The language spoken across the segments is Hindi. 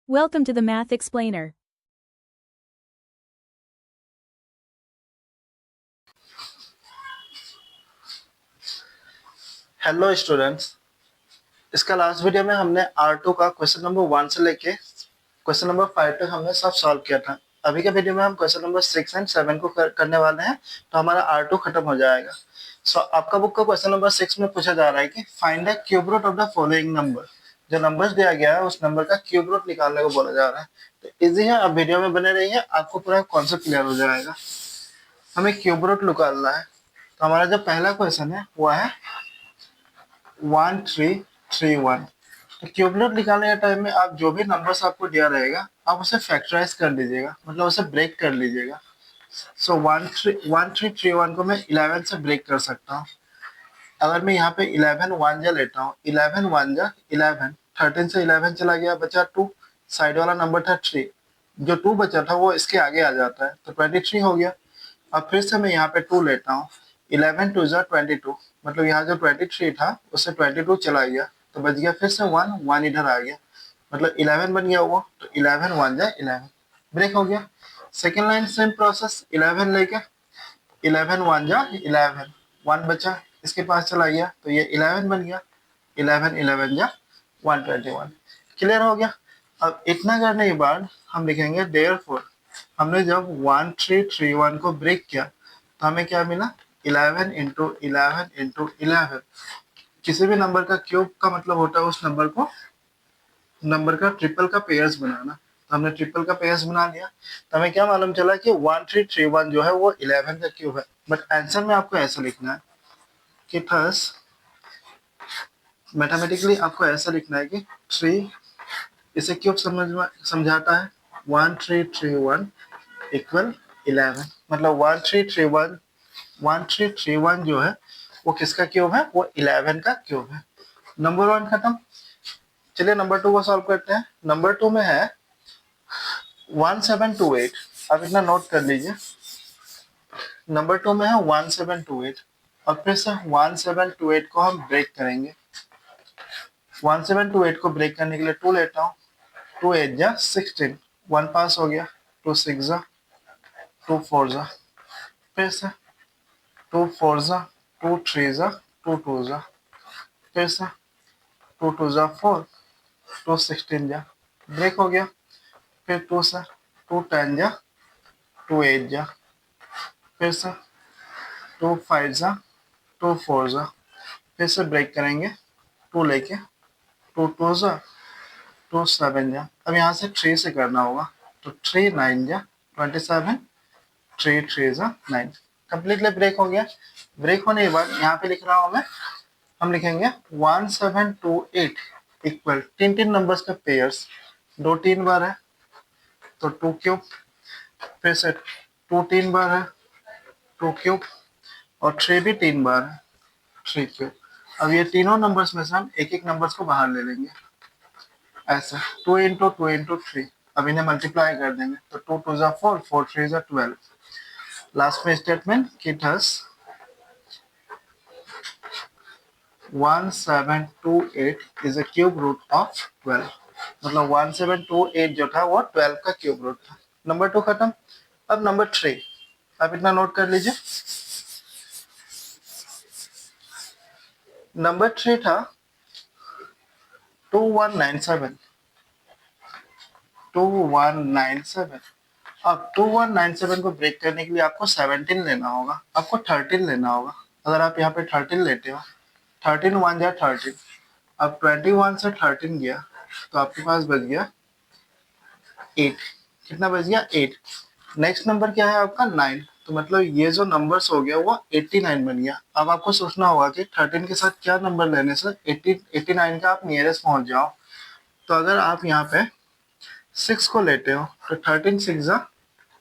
Welcome to the Math Explainer. Hello students, इसका लास्ट वीडियो में हमने R2 का क्वेश्चन नंबर 1 से लेके क्वेश्चन नंबर 5 तक हमने सब सॉल्व किया था। अभी के वीडियो में हम क्वेश्चन नंबर 6 एंड 7 को करने वाले हैं, तो हमारा R2 खत्म हो जाएगा। सो आपका बुक का क्वेश्चन नंबर 6 में पूछा जा रहा है कि find the cube root of the following number. जो नंबर्स दिया गया है उस नंबर का क्यूब रूट निकालने को बोला जा रहा है। तो इजी है, आप वीडियो में बने रहिए, आपको पूरा कॉन्सेप्ट क्लियर हो जाएगा। हमें क्यूब रूट निकालना है, तो हमारा जो पहला क्वेश्चन है वो है 1331। तो क्यूब रूट निकालने के टाइम में आप जो भी नंबर्स आपको दिया रहेगा आप उसे फैक्टराइज कर लीजिएगा, मतलब उसे ब्रेक कर लीजिएगा। सो 1331 को मैं 11 से ब्रेक कर सकता हूँ। अगर मैं यहाँ पे 11 वन जा लेता हूँ, 11 वन जा 11, 13 से 11 चला गया, बचा 2, साइड वाला नंबर था 3, जो 2 बचा था वो इसके आगे आ जाता है, तो 23 हो गया। अब फिर से मैं यहाँ पे 2 लेता हूँ, 11 टू जा 22, मतलब यहाँ जो 23 था उससे 22 चला गया, तो बच गया फिर से 1, 1 इधर आ गया, मतलब 11 बन गया वो, तो 11 वन जा 11, ब्रेक हो गया। सेकेंड लाइन सेम प्रोसेस, 11 लेके 11 वन जा 11, 1 बचा इसके पास चला गया, तो ये 11 बन गया, 11 11 जा 121। क्लियर हो गया। अब इतना करने के बाद हम लिखेंगे देयरफॉर, हमने जब 1331 को ब्रेक किया तो हमें क्या मिला, 11 इंटू 11 इंटू 11। किसी भी नंबर का क्यूब का मतलब होता है उस नंबर का ट्रिपल का पेयर्स बनाना। तो हमने ट्रिपल का पेयर्स बना लिया, तो हमें क्या मालूम चला कि 1331 जो है वो 11 का क्यूब है। बट आंसर में आपको ऐसा लिखना है कि थर्स मैथमेटिकली आपको ऐसा लिखना है कि 3 इसे क्यूब समझाता है, 1331 इक्वल 11, मतलब 1331 जो है वो किसका क्यूब है, वो 11 का क्यूब है। नंबर 1 खत्म। चलिए नंबर 2 को सॉल्व करते हैं। नंबर 2 में है 1728, आप इतना नोट कर लीजिए। नंबर 2 में है 1728, और फिर से 1728 को हम ब्रेक करेंगे। 1728 को ब्रेक करने के लिए 2 लेता हूँ, 2 8 जा 16, 1 पास हो गया, 2 6 जा 2 4 जा, फिर से 2 4 जा 2 3 जा 2 2 जा, फिर से 2 2 जा 4, 2 16 जा, ब्रेक हो गया। फिर 2 से 2 10 जा 2 8 जा, फिर से 2 5 जा 2 4 जा, फिर से ब्रेक करेंगे 2 लेके, 2 2 जा 2 7 जा। अब यहाँ से 3 से करना होगा, तो 3 9 जा 27, 3 3 जा 9, कंप्लीटली ब्रेक हो गया। ब्रेक होने के बाद यहाँ पे लिख रहा हूँ मैं, हम लिखेंगे 1728 इक्वल, तीन तीन नंबर्स का पेयर्स, 2 3 बार है तो 2 क्यूब, फिर से 2 3 बार है 2 क्यूब, और 3 भी 3 बार है 3 क्यूब। अब ये तीनों नंबर्स में से हम एक एक नंबर्स को बाहर ले लेंगे, ऐसे 2 इंटू 2 इंटू 3। अब इन्हें मल्टीप्लाई कर देंगे, तो 2 2 जा 4, 4 3 जा 12। लास्ट में स्टेटमेंट कि thus 1728 is a cube root of 12, मतलब 1728 जो था वो 12 का क्यूब रूट था। नंबर 2 खत्म। अब नंबर 3, आप इतना नोट कर लीजिए। नंबर 3 था 2197, 2197। अब 2197 को ब्रेक करने के लिए आपको 17 लेना होगा, आपको 13 लेना होगा। अगर आप यहाँ पे 13 लेते हो, 13 वन जा 13, अब 21 से 13 गया तो आपके पास बच गया 8। कितना बच गया, 8। नेक्स्ट नंबर क्या है आपका, 9, तो मतलब ये जो नंबर्स हो गया वो 89 बन गया। अब आपको सोचना होगा कि 13 के साथ क्या नंबर लेने से 89 का आप नियरेस्ट पहुंच जाओ। तो अगर आप यहाँ पे 6 को लेते हो तो 13 6 जा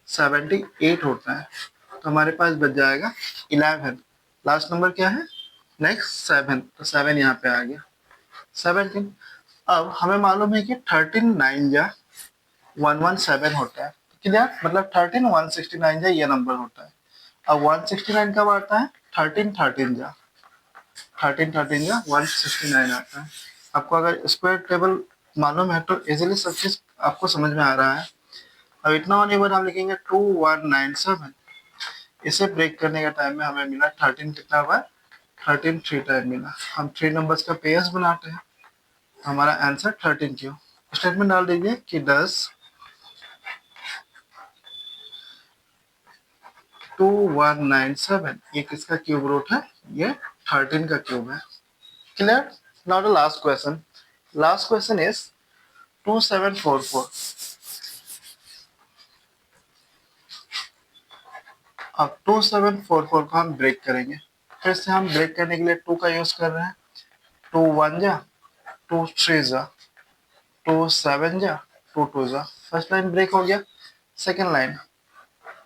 78 होता है, तो हमारे पास बच जाएगा 11। लास्ट नंबर क्या है, नेक्स्ट 7, तो 7 यहाँ पे आ गया 17। अब हमें मालूम है कि 13 9 जा 117 होता है, क्लियर, मतलब 13 169 जा ये नंबर होता है। अब 169 कब आता है, 13 13 जा 169 आता है। आपको अगर स्क्वायर टेबल मालूम है तो इजीली सब चीज आपको समझ में आ रहा है। अब इतना होने के बाद हम लिखेंगे 2197। इसे ब्रेक करने का टाइम में हमें मिला 13 कितना हुआ, 13 थ्री टाइम मिला। हम थ्री नंबर्स का पेयर्स बनाते हैं, हमारा आंसर 13 क्यों। स्टेटमेंट डाल दीजिए कि 2197 ये किसका क्यूब रूट है, ये 13 का क्यूब है। Clear. Now the last question. Last question is 2744। अब 2744 को हम ब्रेक करेंगे। फिर से हम ब्रेक करने के लिए 2 का यूज कर रहे हैं। 2 1 जा, 2 3 जा, 2 7 जा, 2 2 जा। फर्स्ट लाइन ब्रेक हो गया। सेकेंड लाइन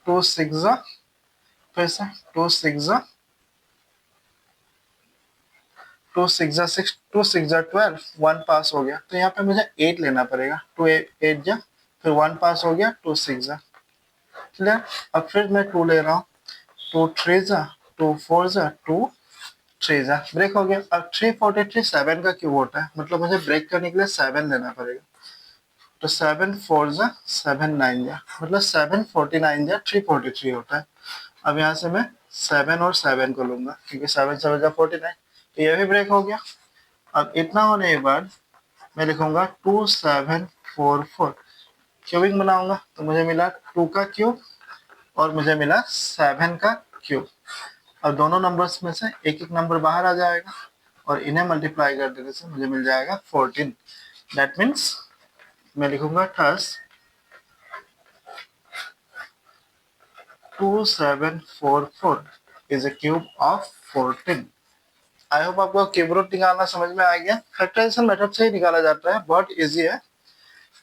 2 6 जा, फिर से 2 6 जा, 2 6 जा 6, 2 6 जा 12, 1 पास हो गया। तो यहाँ पे मुझे 8 लेना पड़ेगा। 2 8 जा, फिर 1 पास हो गया, 2 6 जा। क्लियर। अब फिर मैं 2 ले रहा हूँ। 2 3 जा, 2 4 जा, 2 3 जा, ब्रेक हो गया। अब 343 7 का क्यूब होता है, मतलब मुझे ब्रेक करने के लिए 7 लेना पड़ेगा। तो 7 4 जा 7 9 जा, मतलब 749 जा 343 होता है। अब यहाँ से मैं 7 और 7 को लूंगा, क्योंकि 7 7 जा 49, तो ये भी ब्रेक हो गया। अब इतना होने के बाद मैं लिखूंगा 2744, क्यूबिंग बनाऊंगा। तो मुझे मिला 2 का क्यूब और मुझे मिला 7 का क्यूब। और दोनों नंबर्स में से एक एक नंबर बाहर आ जाएगा और इन्हें मल्टीप्लाई कर देने से मुझे मिल जाएगा 14। दैट मीन्स मैं लिखूंगा थर्स 2744 is a cube of 14। I hope आपको क्यूब रूट निकालना समझ में आ गया। फैक्टराइजेशन मेथड से ही निकाला जाता है, बहुत इजी है।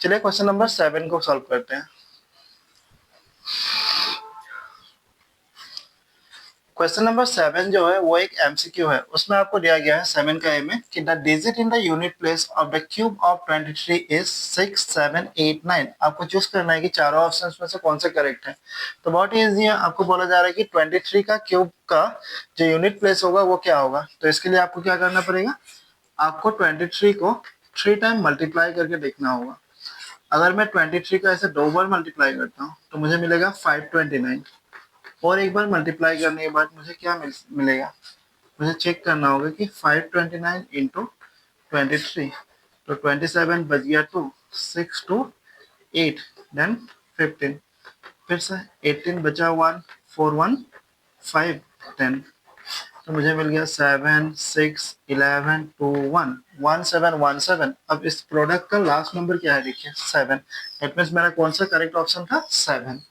चलिए क्वेश्चन नंबर 7 को सॉल्व करते हैं। क्वेश्चन नंबर 7 जो है वो एक एमसीक्यू है। उसमें आपको दिया गया है 7 का ए में कि the digit in the unit place of the cube of 23 is 6 7 8 9। आपको चूज करना है कि चारों ऑप्शंस में से कौन सा करेक्ट है। तो बहुत इजी है। आपको बोला जा रहा है कि 23 का क्यूब का जो यूनिट प्लेस होगा वो क्या होगा। तो इसके लिए आपको क्या करना पड़ेगा, आपको 23 को 3 टाइम मल्टीप्लाई करके देखना होगा। अगर मैं 23 का ऐसे 2 बार मल्टीप्लाई करता हूँ तो मुझे मिलेगा 529, और एक बार मल्टीप्लाई करने के बाद मुझे क्या मिलेगा, मुझे चेक करना होगा कि 529 इंटू 23, तो 27 बच गया 2, 6 2 8 देन 15, फिर से 18 बचा 1, 4 1 5 10, तो मुझे मिल गया 7 6 11 2 1 1717। अब इस प्रोडक्ट का लास्ट नंबर क्या है, देखिए 7। दैट मीन्स मेरा कौन सा करेक्ट ऑप्शन था, 7।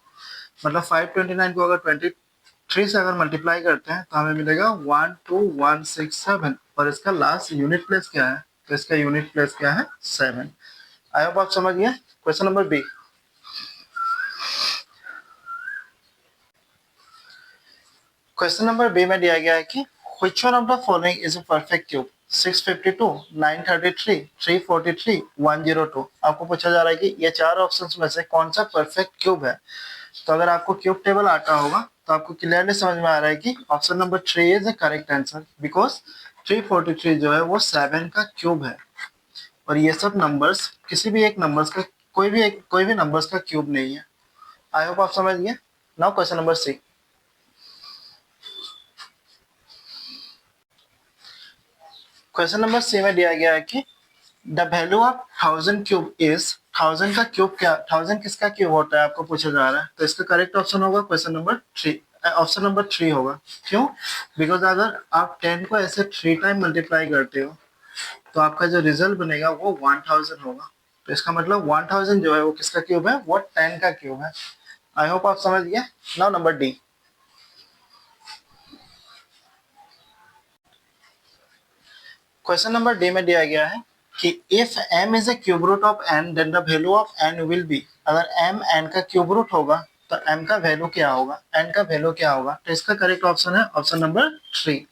मतलब 529 को अगर 23 से अगर मल्टीप्लाई करते हैं तो हमें मिलेगा 12167, और इसका लास्ट यूनिट प्लेस क्या है, तो इसका यूनिट प्लेस क्या है, 7। आई होप आप समझ गए। Question number B. Question number B में दिया गया है कि which one of the following is a perfect cube, 652 933 343 102। आपको पूछा जा रहा है कि ये चार ऑप्शंस में से कौन सा परफेक्ट क्यूब है। तो अगर आपको क्यूब टेबल आता होगा तो आपको क्लियरली समझ में आ रहा है कि option number 3 is the correct answer, because 343 जो है वो 7 का क्यूब है। और ये सब नंबर्स किसी भी एक नंबर्स का कोई भी नंबर्स का क्यूब नहीं है। आई होप आप समझ गए। Now question number 6। Question number C में दिया गया है कि the value of 1000 cube is, 1000 का क्यूब क्या, 1000 किसका क्यूब होता है आपको पूछा जा रहा है। तो इसका करेक्ट ऑप्शन होगा क्वेश्चन नंबर 3, ऑप्शन नंबर 3 होगा। क्यों, बिकॉज अगर आप 10 को ऐसे 3 टाइम मल्टीप्लाई करते हो तो आपका जो रिजल्ट बनेगा वो 1000 होगा। तो इसका मतलब 1000 जो है वो किसका क्यूब है, वो 10 का क्यूब है। आई होप आप समझ गए। Now number D. Question number D में दिया गया है कि if m is a cube root of n then the value of n will be. अगर m n का क्यूब रूट होगा तो m का वैल्यू क्या होगा, n का वैल्यू क्या होगा। तो इसका करेक्ट ऑप्शन है ऑप्शन नंबर 3।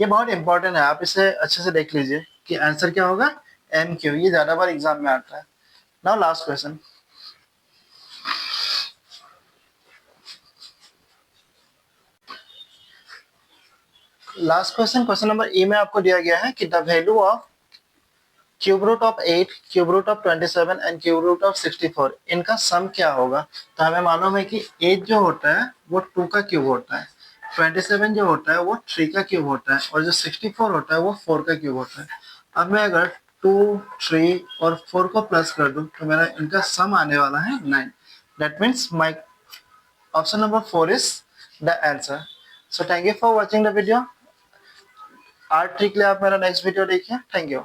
ये बहुत इंपॉर्टेंट है, आप इसे अच्छे से देख लीजिए कि आंसर क्या होगा, m क्यू। ये ज्यादा बार एग्जाम में आता है। Now last question. Last question, question number A में आपको दिया गया है कि the value of cube root of 8, cube root of 27 and cube root of 64, इनका सम क्या होगा? तो हमें मालूम है कि 8 जो होता है वो 2 का क्यूब होता है, 27 जो होता है वो 3 का क्यूब होता है, और जो 64 होता है वो 4 का क्यूब होता है। अब मैं अगर 2, 3 और 4 को प्लस कर दूं तो मेरा इनका सम आने वाला है 9। That means my option number 4 is the answer. So thank you for watching the video. Art trick के लिए आप मेरा नेक्स्ट वीडियो देखिए। Thank you.